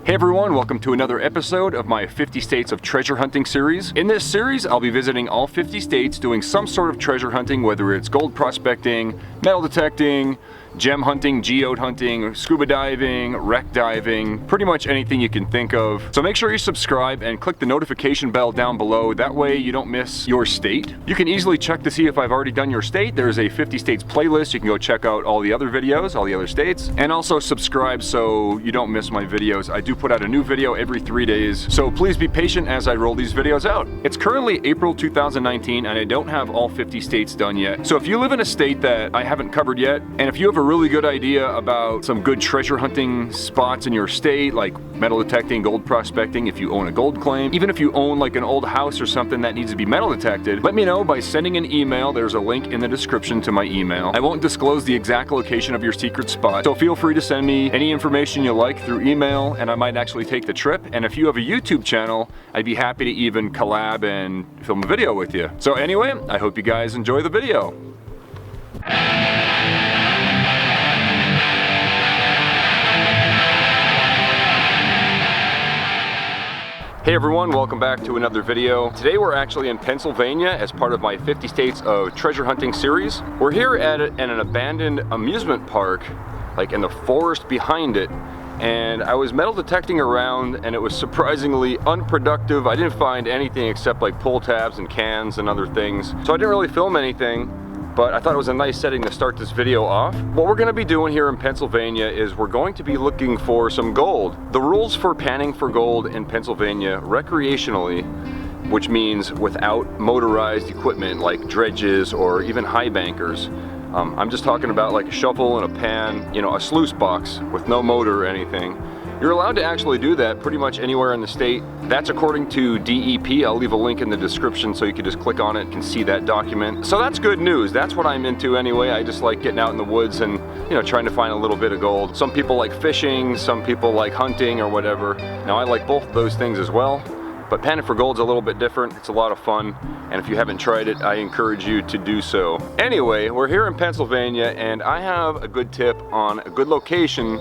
Hey everyone, welcome to another episode of my 50 States of Treasure Hunting series. In this series, I'll be visiting all 50 states doing some sort of treasure hunting, whether it's gold prospecting, metal detecting, gem hunting, geode hunting, scuba diving, wreck diving, pretty much anything you can think of. So make sure you subscribe and click the notification bell down below. That way you don't miss your state. You can easily check to see if I've already done your state. There's a 50 states playlist. You can go check out all the other videos, all the other states, and also subscribe so you don't miss my videos. I do put out a new video every 3 days, so please be patient as I roll these videos out. It's currently April 2019 and I don't have all 50 states done yet. So if you live in a state that I haven't covered yet, and if you have a really good idea about some good treasure hunting spots in your state, like metal detecting, gold prospecting, if you own a gold claim, even if you own like an old house or something that needs to be metal detected, let me know by sending an email. There's a link in the description to my email. I won't disclose the exact location of your secret spot, so feel free to send me any information you like through email and I might actually take the trip. And if you have a YouTube channel, I'd be happy to even collab and film a video with you. So anyway, I hope you guys enjoy the video. Hey everyone, welcome back to another video. Today we're actually in Pennsylvania as part of my 50 States of Treasure Hunting series. We're here at an abandoned amusement park, like in the forest behind it. And I was metal detecting around and it was surprisingly unproductive. I didn't find anything except like pull tabs and cans and other things. So I didn't really film anything, but I thought it was a nice setting to start this video off. What we're gonna be doing here in Pennsylvania is we're going to be looking for some gold. The rules for panning for gold in Pennsylvania recreationally, which means without motorized equipment like dredges or even high bankers. I'm just talking about like a shovel and a pan, you know, a sluice box with no motor or anything. You're allowed to actually do that pretty much anywhere in the state. That's according to DEP. I'll leave a link in the description so you can just click on it and see that document. So that's good news. That's what I'm into anyway. I just like getting out in the woods and, you know, trying to find a little bit of gold. Some people like fishing, some people like hunting or whatever. Now I like both those things as well. But panning for gold's a little bit different. It's a lot of fun, and if you haven't tried it, I encourage you to do so. Anyway, we're here in Pennsylvania, and I have a good tip on a good location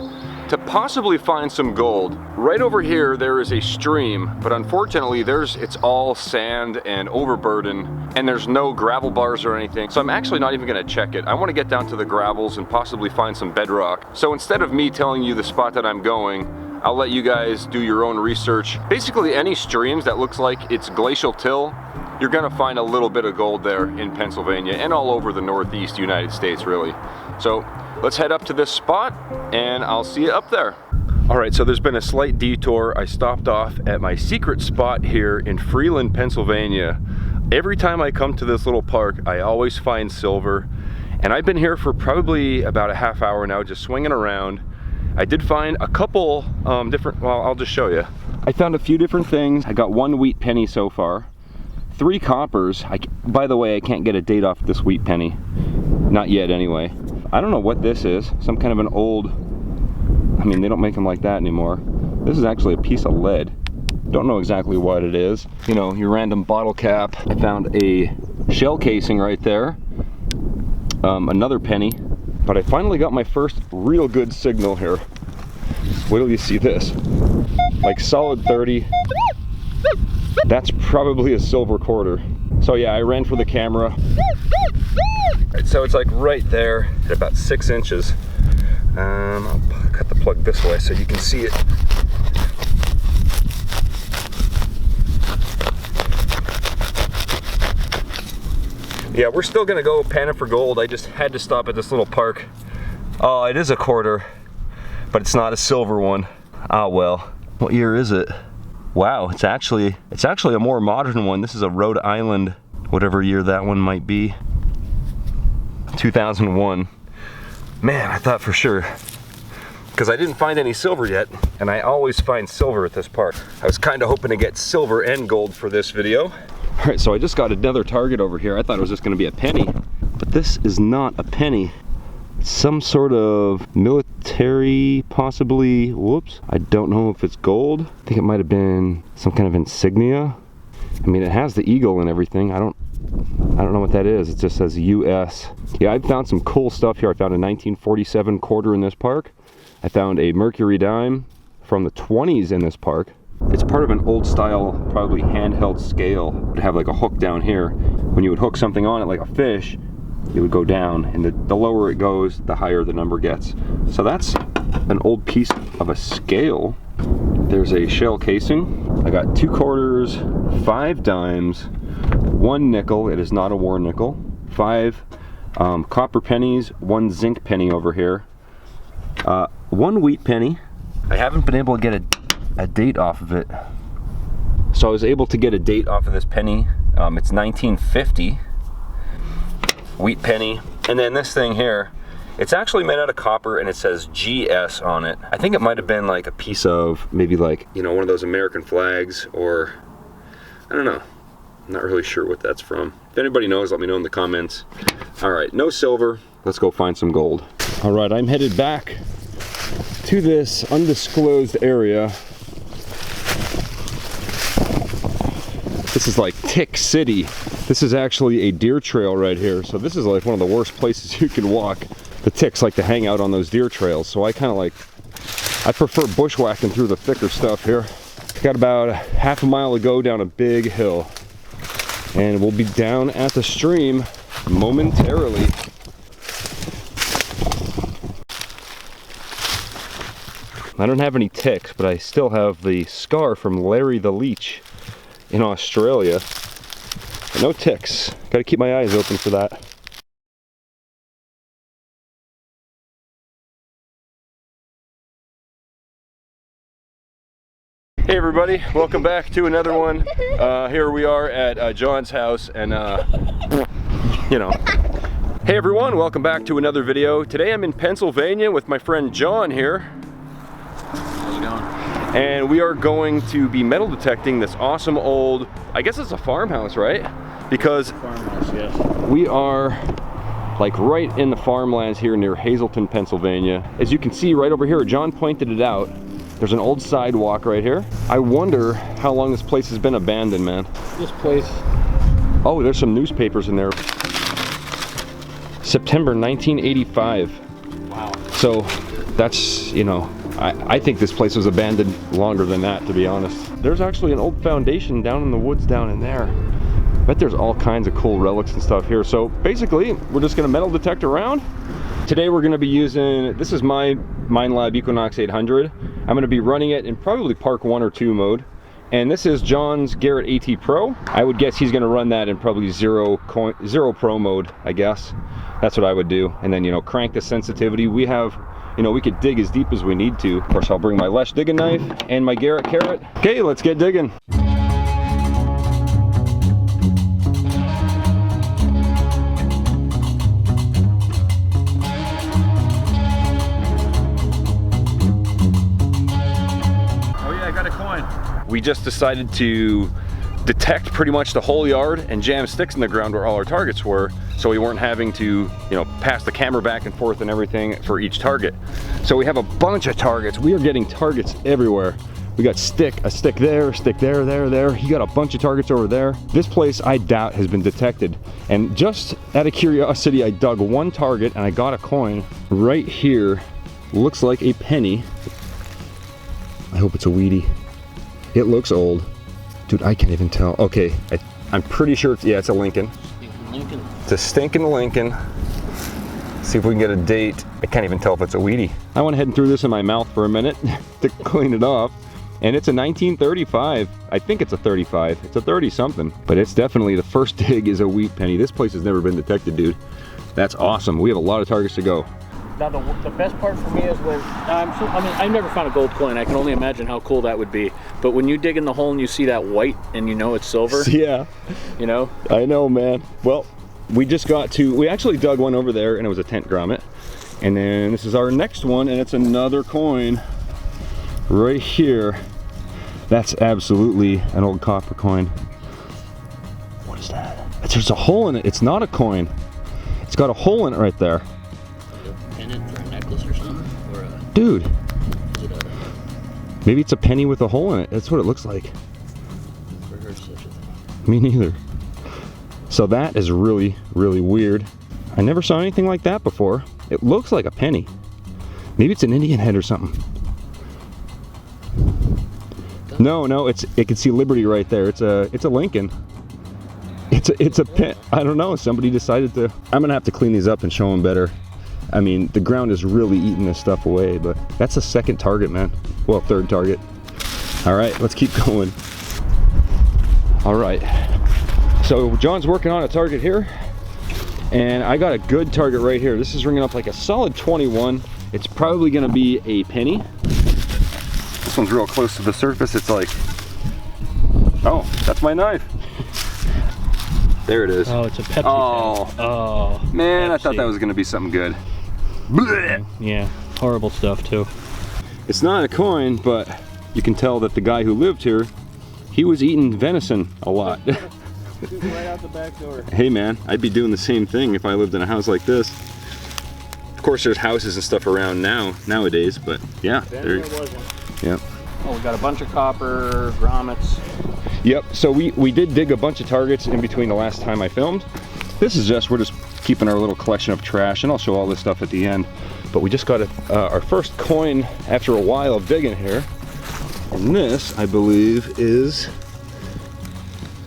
to possibly find some gold. Right over here, there is a stream, but unfortunately, it's all sand and overburden, and there's no gravel bars or anything, so I'm actually not even gonna check it. I wanna get down to the gravels and possibly find some bedrock. So instead of me telling you the spot that I'm going, I'll let you guys do your own research. Basically, any streams that looks like it's glacial till, you're gonna find a little bit of gold there in Pennsylvania and all over the Northeast United States, really. So let's head up to this spot and I'll see you up there. All right, so there's been a slight detour. I stopped off at my secret spot here in Freeland, Pennsylvania. Every time I come to this little park, I always find silver. And I've been here for probably about a half hour now, just swinging around. I did find a couple different, well, I'll just show you. I found a few different things. I got 1 wheat penny so far, 3 coppers. By the way, I can't get a date off this wheat penny. Not yet anyway. I don't know what this is. Some kind of an old, I mean, they don't make them like that anymore. This is actually a piece of lead. Don't know exactly what it is. You know, your random bottle cap. I found a shell casing right there. Another penny. But I finally got my first real good signal here. Wait till you see this. Like solid 30. That's probably a silver quarter. So yeah, I ran for the camera. Right, so it's like right there at about 6 inches. I'll cut the plug this way so you can see it. Yeah, we're still gonna go panning for gold. I just had to stop at this little park. Oh, it is a quarter, but it's not a silver one. Ah, well. What year is it? Wow, it's actually a more modern one. This is a Rhode Island, whatever year that one might be. 2001. Man, I thought for sure, because I didn't find any silver yet, and I always find silver at this park. I was kind of hoping to get silver and gold for this video. All right, so I just got another target over here. I thought it was just gonna be a penny, but this is not a penny. It's some sort of military, possibly, whoops. I don't know if it's gold. I think it might have been some kind of insignia. I mean, it has the eagle and everything. I don't know what that is. It just says US. Yeah, I found some cool stuff here. I found a 1947 quarter in this park. I found a mercury dime, from the 20s in this park. It's part of an old style, probably handheld scale. It would have like a hook down here. When you would hook something on it like a fish, it would go down, and the lower it goes, the higher the number gets. So that's an old piece of a scale. There's a shell casing. I got 2 quarters, 5 dimes, 1 nickel. It is not a war nickel. 5 copper pennies, 1 zinc penny over here, 1 wheat penny. I haven't been able to get a date off of it. So I was able to get a date off of this penny. It's 1950. Wheat penny. And then this thing here, it's actually made out of copper and it says GS on it. I think it might have been like a piece of maybe like, you know, one of those American flags, or I don't know. I'm not really sure what that's from. If anybody knows, let me know in the comments. All right, no silver. Let's go find some gold. All right, I'm headed back to this undisclosed area. This is like Tick City. This is actually a deer trail right here. So this is like one of the worst places you can walk. The ticks like to hang out on those deer trails. So I kind of like, I prefer bushwhacking through the thicker stuff here. Got about half a mile to go down a big hill. And we'll be down at the stream momentarily. I don't have any ticks, but I still have the scar from Larry the Leech in Australia. No ticks. Gotta keep my eyes open for that. Hey everybody, welcome back to another one. Here we are at John's house, and you know. Hey everyone, welcome back to another video. Today I'm in Pennsylvania with my friend John here. How's it going? And we are going to be metal detecting this awesome old, I guess it's a farmhouse, right? Because Farmhouse, yes. we are like right in the farmlands here near Hazleton, Pennsylvania. As you can see right over here, John pointed it out. There's an old sidewalk right here. I wonder how long this place has been abandoned, man. This place. Oh, there's some newspapers in there. September 1985. Wow. So that's, you know, I think this place was abandoned longer than that, to be honest. There's actually an old foundation down in the woods down in there. I bet there's all kinds of cool relics and stuff here. So basically, we're just gonna metal detect around. Today we're gonna be using, this is my Minelab Equinox 800. I'm gonna be running it in probably Park 1 or 2 mode. And this is John's Garrett AT Pro. I would guess he's gonna run that in probably zero Pro mode, I guess. That's what I would do. And then, you know, crank the sensitivity. We have, you know, we could dig as deep as we need to. Of course, I'll bring my Lesh digging knife and my Garrett carrot. Okay, let's get digging. We just decided to detect pretty much the whole yard and jam sticks in the ground where all our targets were, so we weren't having to, you know, pass the camera back and forth and everything for each target. So we have a bunch of targets. We are getting targets everywhere. We got a stick there, there. You got a bunch of targets over there. This place, I doubt, has been detected. And just out of curiosity, I dug 1 target and I got a coin right here. Looks like a penny. I hope it's a Wheatie. It looks old. Dude, I can't even tell. Okay, I'm pretty sure it's, yeah, it's a Lincoln. Lincoln. It's a stinking Lincoln. See if we can get a date. I can't even tell if it's a Wheatie. I went ahead and threw this in my mouth for a minute to clean it off. And it's a 1935. I think it's a 35. It's a 30 something. But it's definitely, the first dig is a wheat penny. This place has never been detected, dude. That's awesome. We have a lot of targets to go. Now the best part for me is when, I mean, I've never found a gold coin. I can only imagine how cool that would be. But when you dig in the hole and you see that white and you know it's silver. Yeah. You know? I know, man. Well, we just got to, we actually dug one over there and it was a tent grommet. And then this is our next one and it's another coin right here. That's absolutely an old copper coin. What is that? There's a hole in it. It's not a coin. It's got a hole in it right there. Dude, maybe it's a penny with a hole in it. That's what it looks like. Me neither. So that is really, really weird. I never saw anything like that before. It looks like a penny. Maybe it's an Indian head or something. No, it can see Liberty right there. It's a Lincoln. It's a pin. I don't know. Somebody decided to. I'm gonna have to clean these up and show them better. I mean, the ground is really eating this stuff away, but that's a second target, man. Well, third target. All right, let's keep going. All right. So John's working on a target here, and I got a good target right here. This is ringing up like a solid 21. It's probably gonna be a penny. This one's real close to the surface. It's like, oh, that's my knife. There it is. Oh, it's a Pepsi. Oh, pen. Oh, man, Pepsi. I thought that was gonna be something good. Blech. Yeah, horrible stuff too. It's not a coin, but you can tell that the guy who lived here, he was eating venison a lot. Right out the back door. Hey man, I'd be doing the same thing if I lived in a house like this. Of course, there's houses and stuff around nowadays, but yeah. There wasn't. Yep. Oh, we got a bunch of copper grommets. Yep, so we did dig a bunch of targets in between the last time I filmed. This is we're just keeping our little collection of trash, and I'll show all this stuff at the end. But we just got our first coin after a while of digging here. And this, I believe, is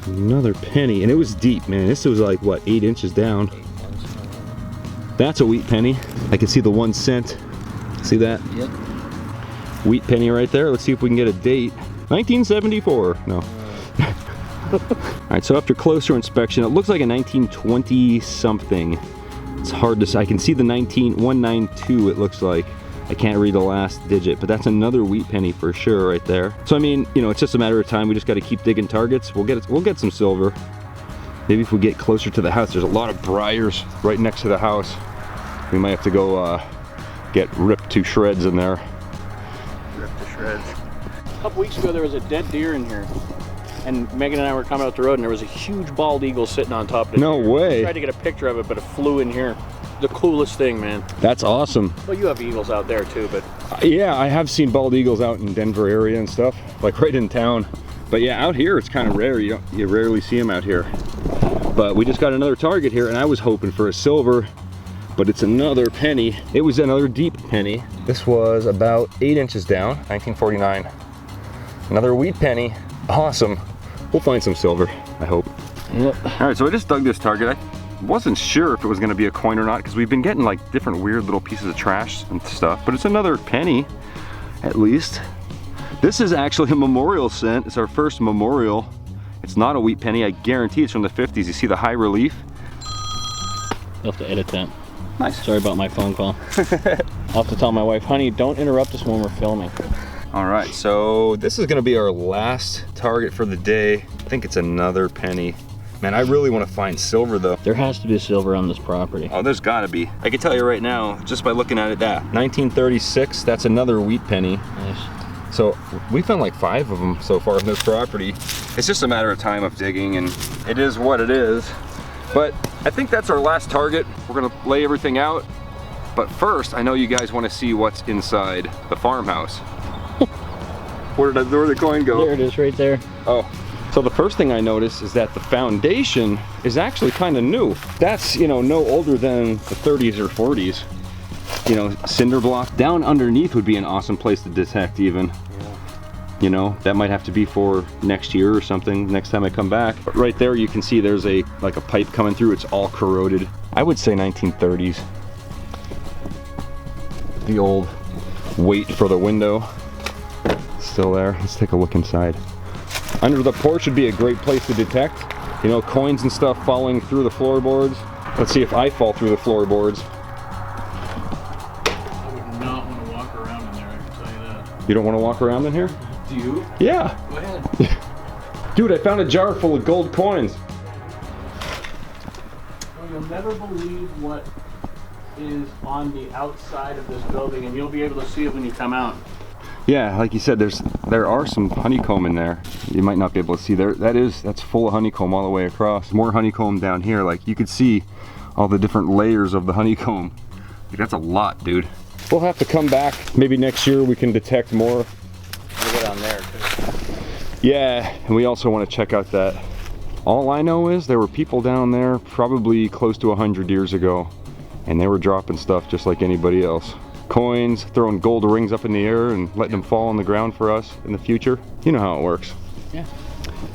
another penny. And it was deep, man. This was like, what, 8 inches down. That's a wheat penny. I can see the 1 cent. See that? Yep. Wheat penny right there. Let's see if we can get a date. 1974. No. All right, so after closer inspection, it looks like a 1920 something. It's hard to say. I can see the 192 it looks like. I can't read the last digit, but that's another wheat penny for sure right there. So I mean, you know, it's just a matter of time. We just got to keep digging targets. We'll get some silver. Maybe if we get closer to the house. There's a lot of briars right next to the house. We might have to go get ripped to shreds in there. Ripped to shreds. A couple weeks ago, there was a dead deer in here. And Megan and I were coming out the road, and there was a huge bald eagle sitting on top of it. No way. I tried to get a picture of it, but it flew in here. The coolest thing, man. That's awesome. Well, you have eagles out there too, but... Yeah, I have seen bald eagles out in Denver area and stuff, like right in town. But yeah, out here it's kind of rare. You rarely see them out here. But we just got another target here, and I was hoping for a silver, but it's another penny. It was another deep penny. This was about 8 inches down, 1949. Another wheat penny. Awesome. We'll find some silver, I hope. Yep. All right, so I just dug this target. I wasn't sure if it was gonna be a coin or not, because we've been getting like different weird little pieces of trash and stuff, but it's another penny, at least. This is actually a memorial cent. It's our first memorial. It's not a wheat penny. I guarantee it's from the 50s. You see the high relief? You'll have to edit that. Nice. Sorry about my phone call. I'll have to tell my wife, honey, don't interrupt us when we're filming. All right, so this is gonna be our last target for the day. I think it's another penny. Man, I really wanna find silver though. There has to be silver on this property. Oh, there's gotta be. I can tell you right now, just by looking at it, that 1936, that's another wheat penny. Nice. So we found like 5 of them so far on this property. It's just a matter of time of digging, and it is what it is. But I think that's our last target. We're gonna lay everything out. But first, I know you guys wanna see what's inside the farmhouse. Where did the coin go? There it is, right there. Oh, so the first thing I noticed is that the foundation is actually kind of new. That's, you know, no older than the 30s or 40s. You know, cinder block. Down underneath would be an awesome place to detect even. Yeah. You know, that might have to be for next year or something, next time I come back. But right there you can see there's like a pipe coming through. It's all corroded. I would say 1930s. The old weight for the window. Still there. Let's take a look inside. Under the porch would be a great place to detect, you know, coins and stuff falling through the floorboards. Let's see if I fall through the floorboards. I would not want to walk around in there, I can tell you that. You don't want to walk around in here? Do you? Yeah. Go ahead. Dude, I found a jar full of gold coins. Well, you'll never believe what is on the outside of this building, and you'll be able to see it when you come out. Yeah, like you said, there are some honeycomb in there. You might not be able to see there. That's full of honeycomb all the way across. More honeycomb down here. Like you could see all the different layers of the honeycomb. Like, that's a lot, dude. We'll have to come back. Maybe next year we can detect more. We'll go down there too. Yeah, and we also want to check out that. All I know is there were people down there probably close to 100 years ago, and they were dropping stuff just like anybody else. coins, throwing gold rings up in the air and letting them fall on the ground for us in the future. You know how it works. Yeah.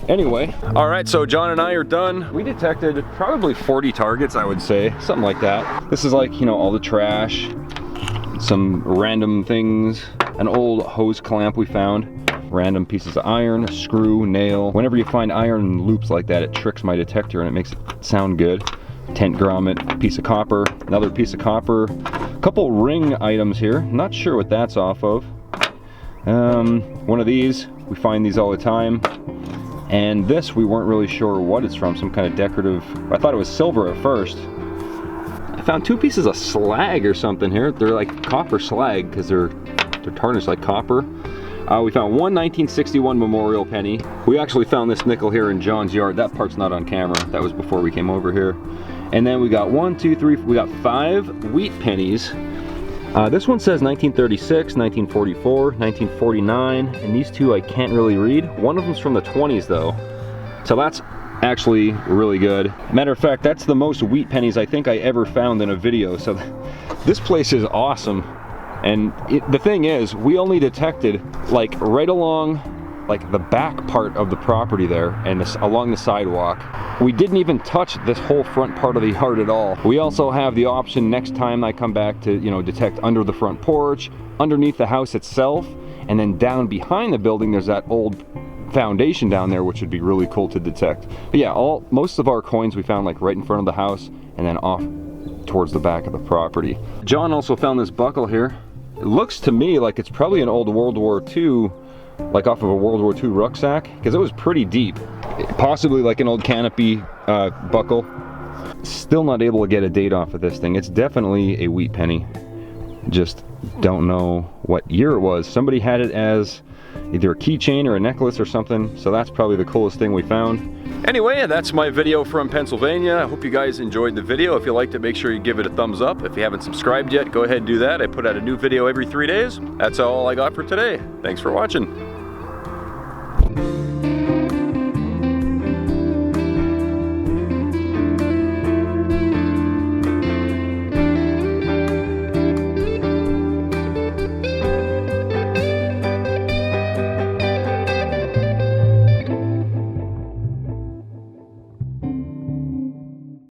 Anyway, all right, so John and I are done. We detected probably 40 targets, I would say, something like that. This is like, you know, all the trash, some random things, an old hose clamp we found, random pieces of iron, a screw, nail. Whenever you find iron loops like that, it tricks my detector and it makes it sound good. Tent grommet, piece of copper, another piece of copper, a couple ring items here. Not sure what that's off of. One of these, we find these all the time. And this, we weren't really sure what it's from, some kind of decorative, I thought it was silver at first. I found 2 pieces of slag or something here. They're like copper slag because they're tarnished like copper. We found one 1961 memorial penny. We actually found this nickel here in John's yard. That part's not on camera. That was before we came over here. And then we got 1, 2, 3, we got 5 wheat pennies. This one says 1936, 1944, 1949, and these 2 I can't really read. One of them's from the 20s though. So that's actually really good. Matter of fact, that's the most wheat pennies I think I ever found in a video. So this place is awesome. And the thing is, we only detected like right along like the back part of the property there and this, along the sidewalk. We didn't even touch this whole front part of the yard at all. We also have the option next time I come back to, you know, detect under the front porch, underneath the house itself, and then down behind the building there's that old foundation down there, which would be really cool to detect. But yeah, most of our coins we found like right in front of the house and then off towards the back of the property. John also found this buckle here. It looks to me like it's probably an old World War II, like off of a World War II rucksack, because it was pretty deep. Possibly like an old canopy buckle. Still not able to get a date off of this thing. It's definitely a wheat penny. Just don't know what year it was. Somebody had it as either a keychain or a necklace or something, so that's probably the coolest thing we found. Anyway, that's my video from Pennsylvania. I hope you guys enjoyed the video. If you liked it, make sure you give it a thumbs up. If you haven't subscribed yet, go ahead and do that. I put out a new video every 3 days. That's all I got for today. Thanks for watching.